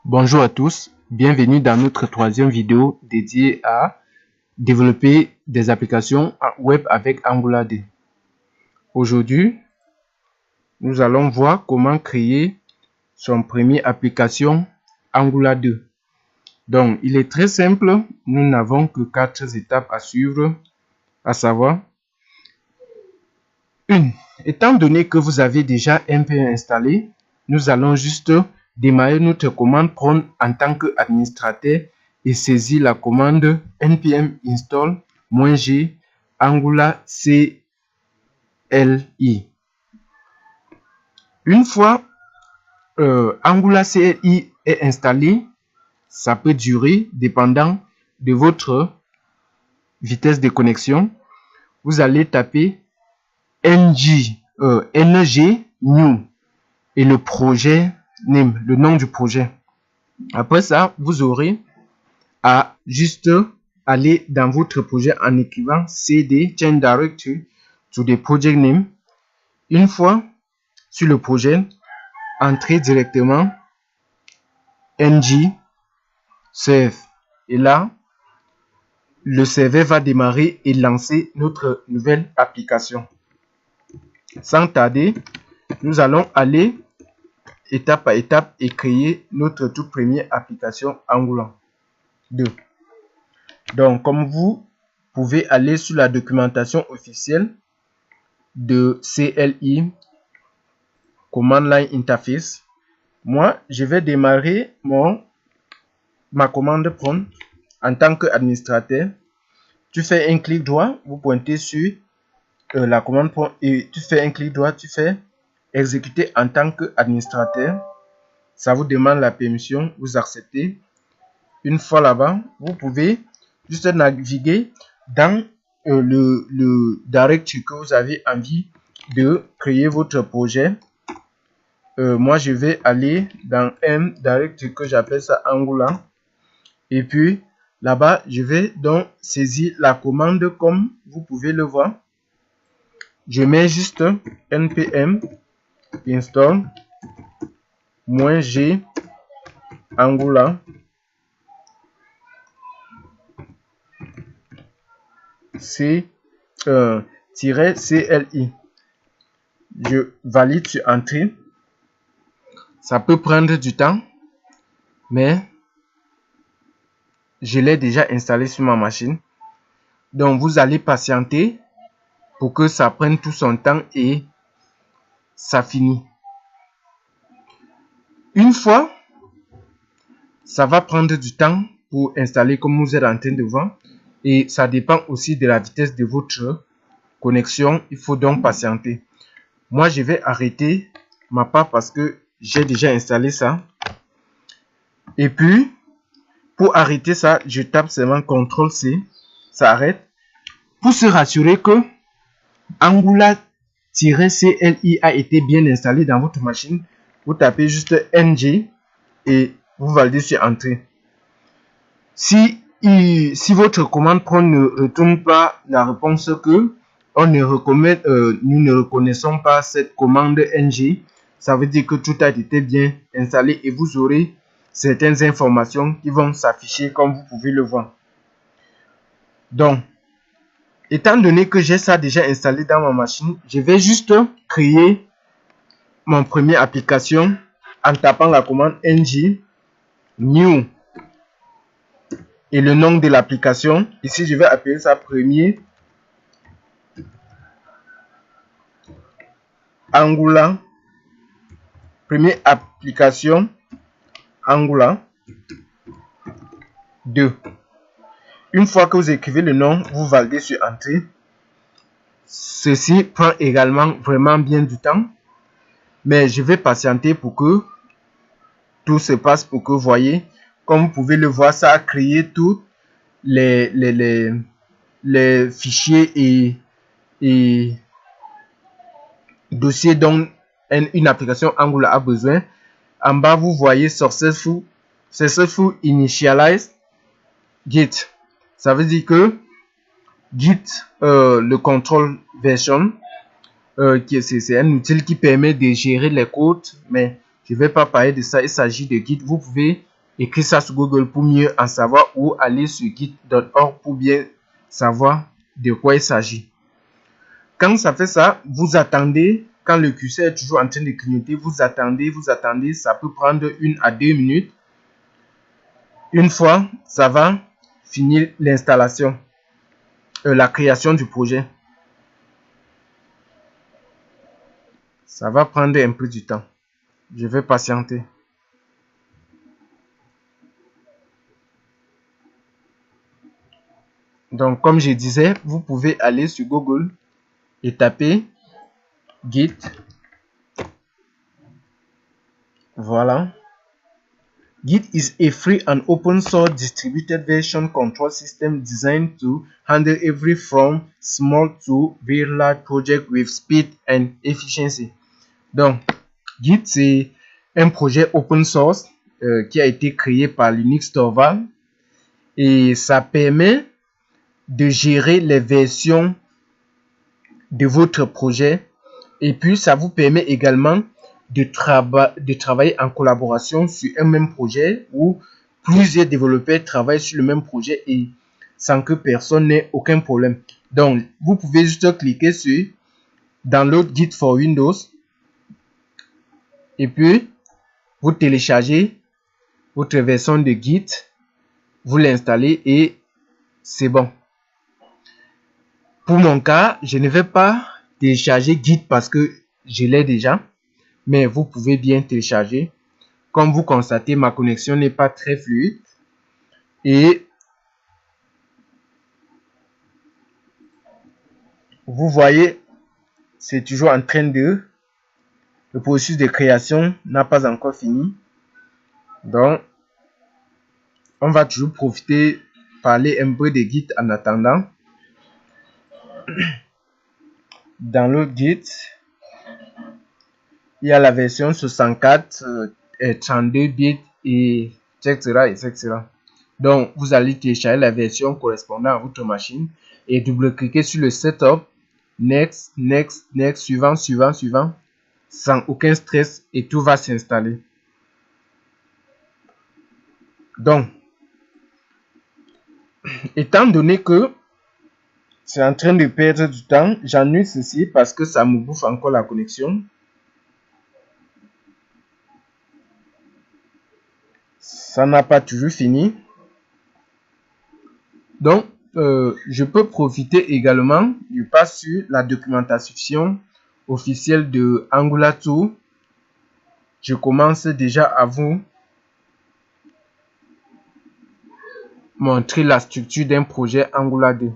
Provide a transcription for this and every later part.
Bonjour à tous, bienvenue dans notre troisième vidéo dédiée à développer des applications web avec Angular 2. Aujourd'hui, nous allons voir comment créer son première application Angular 2. Donc, il est très simple, nous n'avons que 4 étapes à suivre, à savoir 1. Étant donné que vous avez déjà npm installé, nous allons juste démarrer notre commande prompt en tant qu'administrateur et saisir la commande npm install -g angular cli. Une fois Angular CLI est installé, ça peut durer dépendant de votre vitesse de connexion. Vous allez taper ng new et le projet name, le nom du projet. Après ça, vous aurez à juste aller dans votre projet en écrivant cd change directory to the project name. Une fois sur le projet, entrez directement ng save et là le serveur va démarrer et lancer notre nouvelle application. Sans tarder, nous allons aller étape par étape et créer notre toute première application Angular 2. Donc, comme vous pouvez aller sur la documentation officielle de CLI, Command Line Interface, moi, je vais démarrer ma commande prompt en tant qu'administrateur. Tu fais un clic droit, vous pointez sur la commande prompt et tu fais un clic droit, tu fais exécuter en tant qu'administrateur. Ça vous demande la permission, vous acceptez. Une fois là-bas, vous pouvez juste naviguer dans le directory que vous avez envie de créer votre projet. Moi, je vais aller dans un directory que j'appelle ça Angular. Et puis, là-bas, je vais donc saisir la commande comme vous pouvez le voir. Je mets juste npm install -g angular -cli. Je valide sur entrée. Ça peut prendre du temps, mais je l'ai déjà installé sur ma machine. Donc, vous allez patienter pour que ça prenne tout son temps et ça finit. Une fois, ça va prendre du temps pour installer comme vous êtes en train de voir. Et ça dépend aussi de la vitesse de votre connexion. Il faut donc patienter. Moi, je vais arrêter ma part parce que j'ai déjà installé ça. Et puis, pour arrêter ça, je tape seulement CTRL-C. Ça arrête. Pour se rassurer que Angular-CLI a été bien installé dans votre machine, vous tapez juste ng et vous validez sur entrée. Si votre commande prompt ne retourne pas la réponse que nous ne reconnaissons pas cette commande ng, ça veut dire que tout a été bien installé et vous aurez certaines informations qui vont s'afficher comme vous pouvez le voir. Donc, étant donné que j'ai ça déjà installé dans ma machine, je vais juste créer mon première application en tapant la commande ng new et le nom de l'application. Ici, je vais appeler ça premier Angular, première application Angular 2. Une fois que vous écrivez le nom, vous validez sur entrée. Ceci prend également vraiment bien du temps, mais je vais patienter pour que tout se passe, pour que vous voyez. Comme vous pouvez le voir, ça a créé tous les fichiers et dossiers dont une application Angular a besoin. En bas, vous voyez successful initialize Git. Ça veut dire que Git, le control version, c'est un outil qui permet de gérer les codes, mais je ne vais pas parler de ça. Il s'agit de Git. Vous pouvez écrit ça sur Google pour mieux en savoir, ou aller sur git.org pour bien savoir de quoi il s'agit. Quand ça fait ça, vous attendez, quand le curseur est toujours en train de clignoter, vous attendez, ça peut prendre 1 à 2 minutes. Une fois, ça va finir l'installation, la création du projet. Ça va prendre un peu du temps. Je vais patienter. Donc, comme je disais, vous pouvez aller sur Google et taper Git. Voilà. Git is a free and open source distributed version control system designed to handle every from small to very large project with speed and efficiency. Donc, Git, c'est un projet open source qui a été créé par Linus Torvalds et ça permet de gérer les versions de votre projet, et puis ça vous permet également de travailler en collaboration sur un même projet où plusieurs développeurs travaillent sur le même projet et sans que personne n'ait aucun problème. Donc, vous pouvez juste cliquer sur Download Git for Windows et puis vous téléchargez votre version de Git, vous l'installez et c'est bon. Pour mon cas, je ne vais pas télécharger Git parce que je l'ai déjà, mais vous pouvez bien télécharger. Comme vous constatez, ma connexion n'est pas très fluide et vous voyez, c'est toujours en train de... Le processus de création n'a pas encore fini. Donc, on va toujours profiter, parler un peu de Git en attendant. Dans le Git, il y a la version 64, 32 bits et etc., etc. Donc, vous allez télécharger la version correspondant à votre machine et double-cliquer sur le Setup, Next, Next, Next, suivant, suivant, suivant, sans aucun stress et tout va s'installer. Donc, étant donné que c'est en train de perdre du temps, j'annule ceci parce que ça me bouffe encore la connexion. Ça n'a pas toujours fini. Donc, je peux profiter également du pas sur la documentation officielle de Angular 2. Je commence déjà à vous montrer la structure d'un projet Angular 2.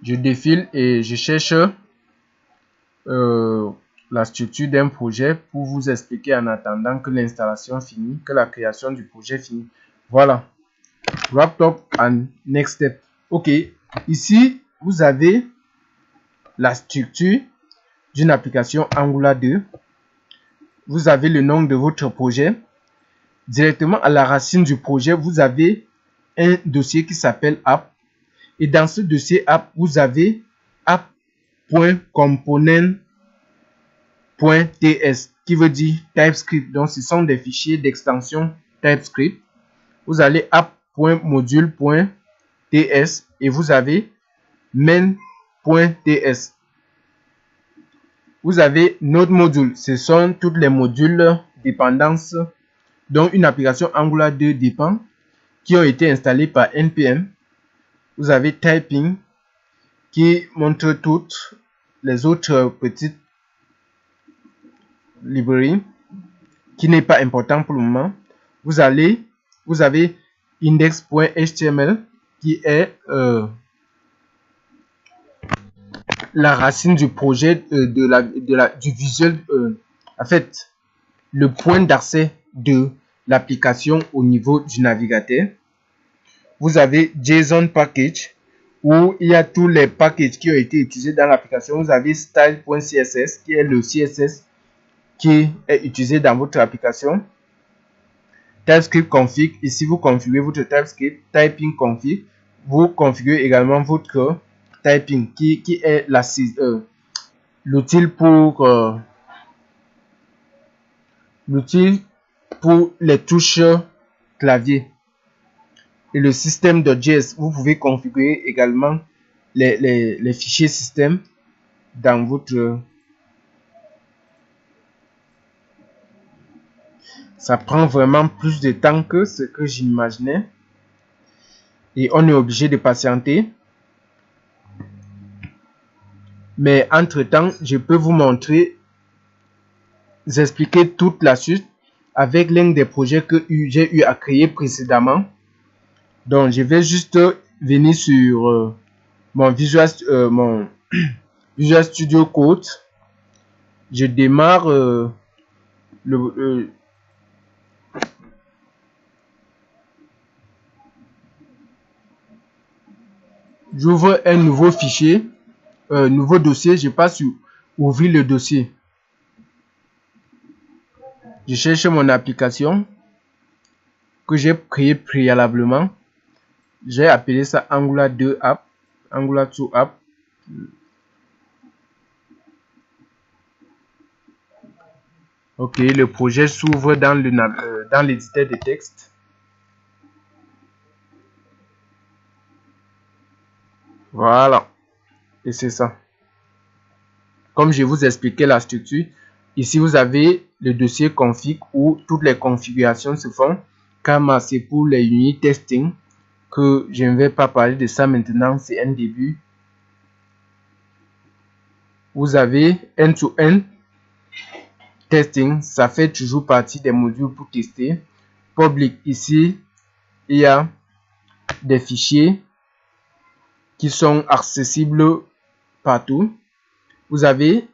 Je défile et je cherche la structure d'un projet pour vous expliquer en attendant que l'installation finit, que la création du projet finit. Voilà. Wrap up and next step. Ok. Ici, vous avez la structure d'une application Angular 2. Vous avez le nom de votre projet. Directement à la racine du projet, vous avez un dossier qui s'appelle app. Et dans ce dossier app, vous avez app.component.ts qui veut dire TypeScript. Donc, ce sont des fichiers d'extension TypeScript. Vous allez app.module.ts et vous avez main.ts. Vous avez Node module. Ce sont tous les modules dépendances dont une application Angular 2 dépend qui ont été installés par NPM. Vous avez typing qui montre toutes les autres petites librairies qui n'est pas important pour le moment. Vous avez index.html qui est la racine du projet du visuel, en fait, le point d'accès de l'application au niveau du navigateur. Vous avez JSON package où il y a tous les packages qui ont été utilisés dans l'application. Vous avez style.css qui est le CSS qui est utilisé dans votre application. TypeScript config, ici vous configurez votre TypeScript. Typing config, vous configurez également votre typing qui est l'outil pour les touches clavier. Et le système de JS, vous pouvez configurer également les fichiers système dans votre... Ça prend vraiment plus de temps que ce que j'imaginais. Et on est obligé de patienter. Mais entre-temps, je peux vous montrer, vous expliquer toute la suite avec l'un des projets que j'ai eu à créer précédemment. Donc, je vais juste venir sur mon Visual Studio Code. Je démarre j'ouvre un nouveau fichier, nouveau dossier. Je passe sur ouvrir le dossier. Je cherche mon application que j'ai créée préalablement. J'ai appelé ça Angular 2 App, Angular 2 App. Ok, le projet s'ouvre dans l'éditeur de texte. Voilà. Et c'est ça. Comme je vous expliquais la structure, ici vous avez le dossier config où toutes les configurations se font. Kama, c'est pour les unit testing, que je ne vais pas parler de ça maintenant, c'est un début. Vous avez end-to-end testing, ça fait toujours partie des modules pour tester. Public, ici, il y a des fichiers qui sont accessibles partout. Vous avez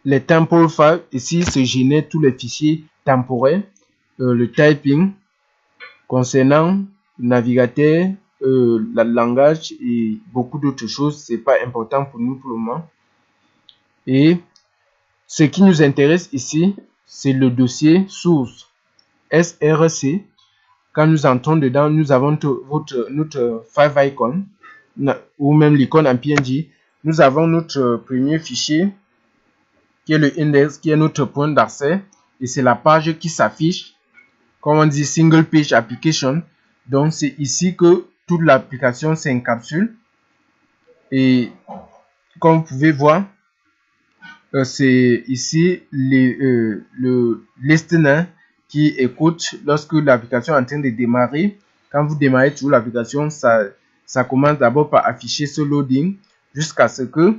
les temporal files, ici se génèrent tous les fichiers temporaires. Le typing concernant le navigateur, le langage et beaucoup d'autres choses, c'est pas important pour nous pour le moment. Et ce qui nous intéresse ici, c'est le dossier source src. Quand nous entrons dedans, nous avons notre favicon ou même l'icône en PNG. Nous avons notre premier fichier qui est le index, qui est notre point d'accès, et c'est la page qui s'affiche, comme on dit single page application. Donc c'est ici que toute l'application s'encapsule, et comme vous pouvez voir, c'est ici le listener qui écoute lorsque l'application est en train de démarrer. Quand vous démarrez toujours l'application, ça commence d'abord par afficher ce loading jusqu'à ce que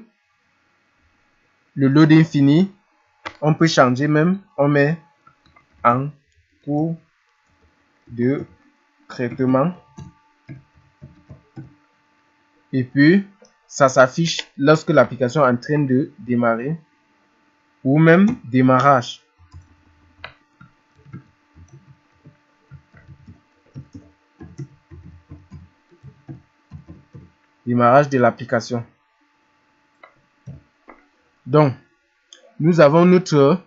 le loading finit. On peut changer même, on met en cours de traitement, et puis ça s'affiche lorsque l'application est en train de démarrer, ou même démarrage. Démarrage de l'application. Donc, nous avons notre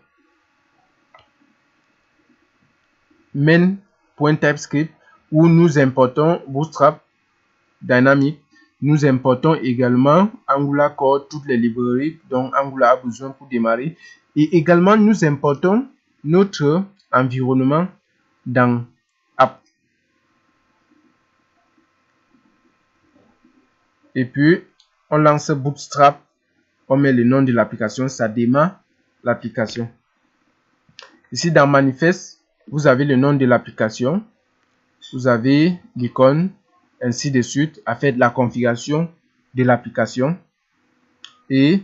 main.typescript où nous importons Bootstrap Dynamic. Nous importons également Angular Core, toutes les librairies dont Angular a besoin pour démarrer. Et également, nous importons notre environnement dans App. Et puis, on lance Bootstrap. On met le nom de l'application, ça démarre l'application. Ici, dans Manifeste, vous avez le nom de l'application. Vous avez l'icône, ainsi de suite, à faire de la configuration de l'application. et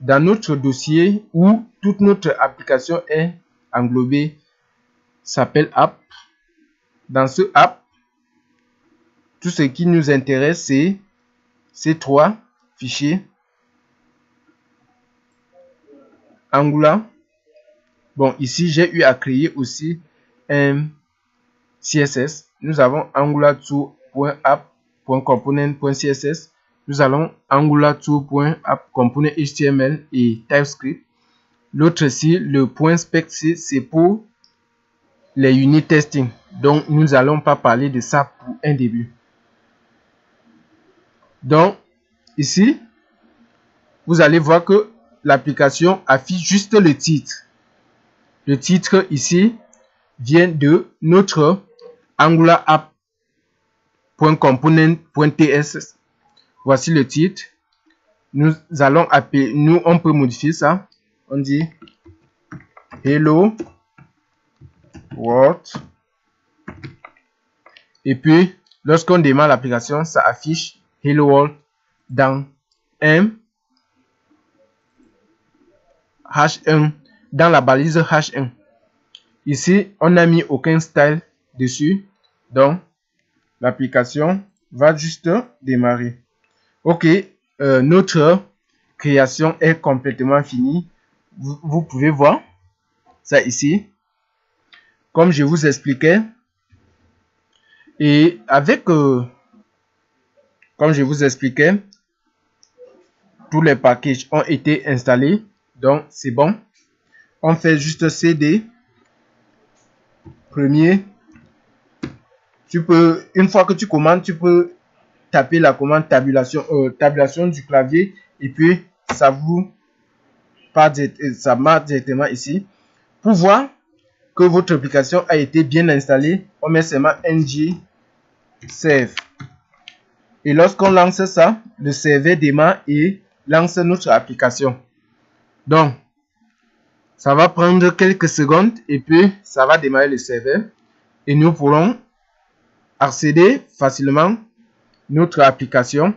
dans notre dossier où toute notre application est englobée, s'appelle app. Dans ce app, tout ce qui nous intéresse, c'est ces trois fichiers Angular. Bon, ici, j'ai eu à créer aussi un CSS. Nous avons angular2.app.component.css. Nous allons angular2.app.component.html et TypeScript. L'autre ici, le .spec, c'est pour les unit testing. Donc, nous n'allons pas parler de ça pour un début. Donc, ici, vous allez voir que l'application affiche juste le titre. Le titre ici vient de notre Angular app.component.ts. Voici le titre. Nous allons appeler, on peut modifier ça. On dit Hello World. Et puis, lorsqu'on démarre l'application, ça affiche Hello World dans H1, dans la balise H1. Ici, on n'a mis aucun style dessus. Donc, l'application va juste démarrer. Ok, notre création est complètement finie. Vous pouvez voir ça ici. Comme je vous expliquais. Et avec, comme je vous expliquais, tous les packages ont été installés. Donc, c'est bon. On fait juste CD. Premier. Tu peux, une fois que tu commandes, tu peux taper la commande tabulation du clavier. Et puis, ça marque directement ici. Pour voir que votre application a été bien installée, on met seulement ng save. Et lorsqu'on lance ça, le serveur démarre et lance notre application. Donc, ça va prendre quelques secondes et puis ça va démarrer le serveur. Et nous pourrons accéder facilement notre application.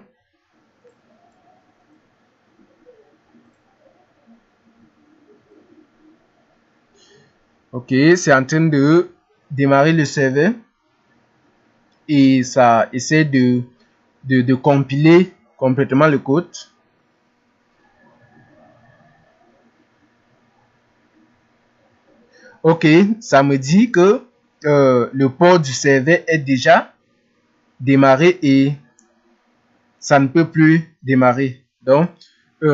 Ok, c'est en train de démarrer le serveur. Et ça essaie de compiler complètement le code. Ok, ça me dit que le port du serveur est déjà démarré et ça ne peut plus démarrer. Donc,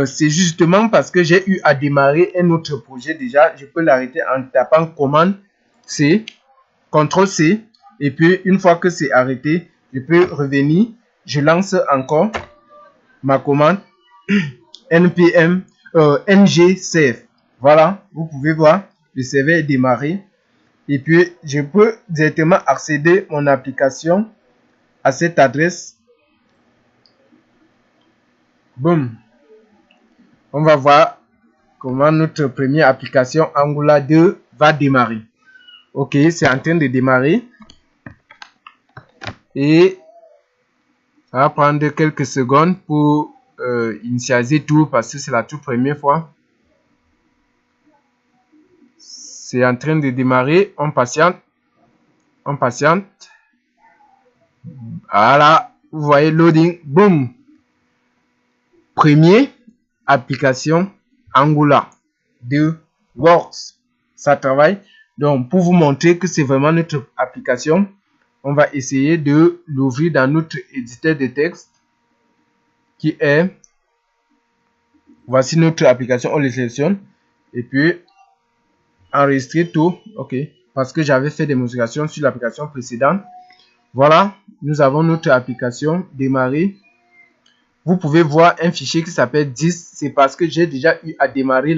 c'est justement parce que j'ai eu à démarrer un autre projet déjà. Je peux l'arrêter en tapant commande C, CTRL C. Et puis, une fois que c'est arrêté, je peux revenir. Je lance encore ma commande npm ng save. Voilà, vous pouvez voir, le serveur est démarré. Et puis, je peux directement accéder mon application à cette adresse. Boum. On va voir comment notre première application Angular 2 va démarrer. Ok, c'est en train de démarrer. Et ça va prendre quelques secondes pour initialiser tout parce que c'est la toute première fois. C'est en train de démarrer. On patiente. On patiente. Voilà. Vous voyez loading. Boom. Première application Angular 2 works. Ça travaille. Donc, pour vous montrer que c'est vraiment notre application, on va essayer de l'ouvrir dans notre éditeur de texte qui est, voici notre application, on le sélectionne et puis enregistrer tout. Ok, parce que j'avais fait des modifications sur l'application précédente. Voilà, nous avons notre application démarrer. Vous pouvez voir un fichier qui s'appelle 10. C'est parce que j'ai déjà eu à démarrer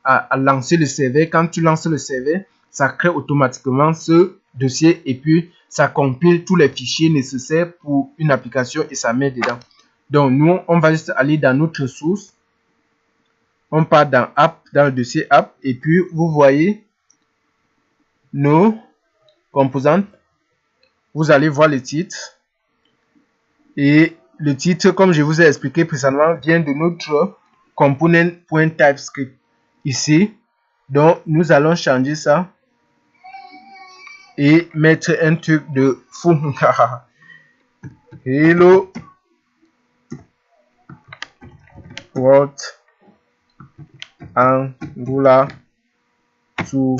à lancer le serveur. Quand tu lances le serveur, ça crée automatiquement ce dossier et puis ça compile tous les fichiers nécessaires pour une application et ça met dedans. Donc nous, on va juste aller dans notre source. On part dans app, dans le dossier app et puis vous voyez nos composantes. Vous allez voir le titre et le titre, comme je vous ai expliqué précédemment, vient de notre component.typescript ici. Donc, nous allons changer ça et mettre un truc de fou. Hello World Angular to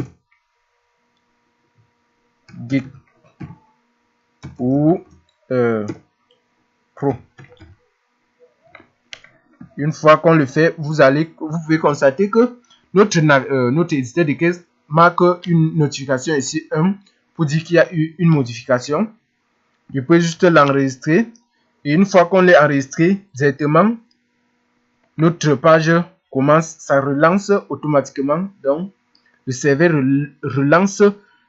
Geek ou Pro. Une fois qu'on le fait, vous pouvez constater que notre éditeur de texte marque une notification ici 1 pour dire qu'il y a eu une modification. Je peux juste l'enregistrer et une fois qu'on l'a enregistré directement, notre page commence, ça relance automatiquement. Donc le serveur relance,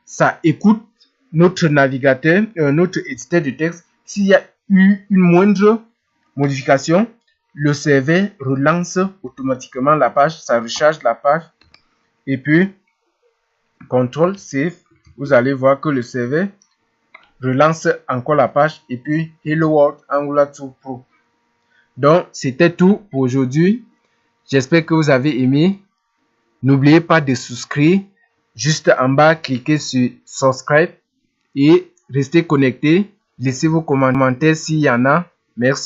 ça écoute notre navigateur, notre éditeur de texte. S'il y a eu une moindre modification, le serveur relance automatiquement la page, ça recharge la page et puis CTRL Save, vous allez voir que le serveur relance encore la page et puis Hello World Angular 2 Pro. Donc c'était tout pour aujourd'hui. J'espère que vous avez aimé. N'oubliez pas de souscrire. Juste en bas, cliquez sur subscribe et restez connectés. Laissez vos commentaires s'il y en a. Merci.